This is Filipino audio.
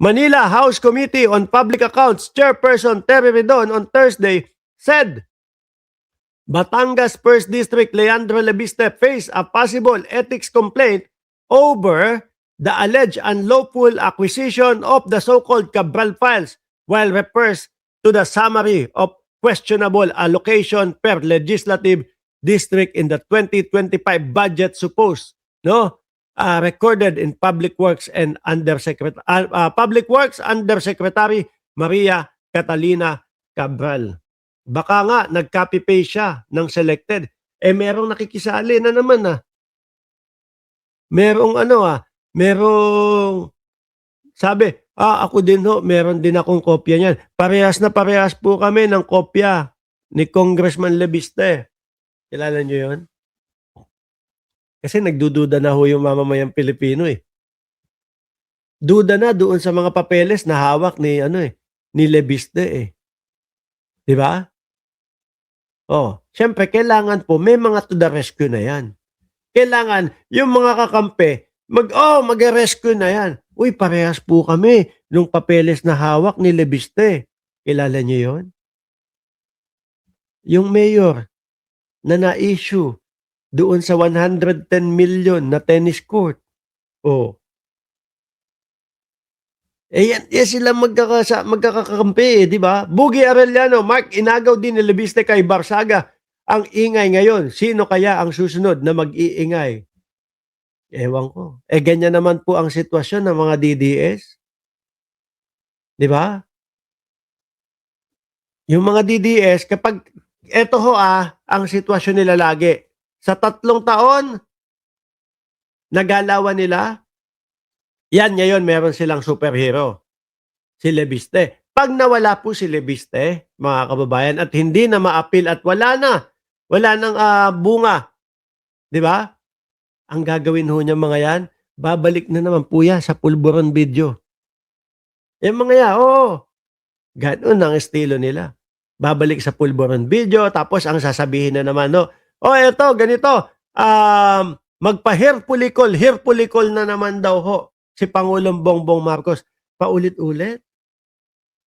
Manila House Committee on Public Accounts Chairperson Terry Redon on Thursday said Batangas 1st District Leandro Lebiste faced a possible ethics complaint over the alleged unlawful acquisition of the so-called Cabral files while refers to the summary of questionable allocation per legislative district in the 2025 budget supposed recorded in Public Works and Public Works Undersecretary Maria Catalina Cabral. Baka nga nag-copy-paste siya ng selected. Merong nakikisali na naman Merong merong sabi, ako din meron din akong kopya niyan. Parehas na parehas po kami ng kopya ni Congressman Lebiste. Kilala niyo 'yon? Kasi nagdududa na ho yung mamamayang Pilipino Duda na doon sa mga papeles na hawak ni ni Lebiste 'Di ba? Siyempre kailangan po may mga to the rescue na 'yan. Kailangan yung mga kakampi mag-rescue na 'yan. Uy, parehas po kami nung papeles na hawak ni Lebiste. Kilala niyo 'yon? Yung mayor na na-issue doon sa 110 million na tennis court. Yan sila magkakakampi, di ba? Bugi Arellano, Mark, inagaw din ni Lebiste kay Barsaga. Ang ingay ngayon, sino kaya ang susunod na mag-iingay? Ewan ko. Ganyan naman po ang sitwasyon ng mga DDS. Di ba? Yung mga DDS, kapag, ang sitwasyon nila lagi. Sa 3 taon, nagalawan nila, yan ngayon meron silang superhero. Si Lebiste. Pag nawala po si Lebiste, mga kababayan, at hindi na ma-appeal at wala nang bunga. Di ba? Ang gagawin ho niya mga yan, babalik na naman po yan sa pulburon video. Yung mga yan, ganoon ang estilo nila. Babalik sa pulburon video, tapos ang sasabihin na naman, eto, ganito, magpa-hair follicle na naman daw ho si Pangulong Bongbong Marcos. Paulit-ulit.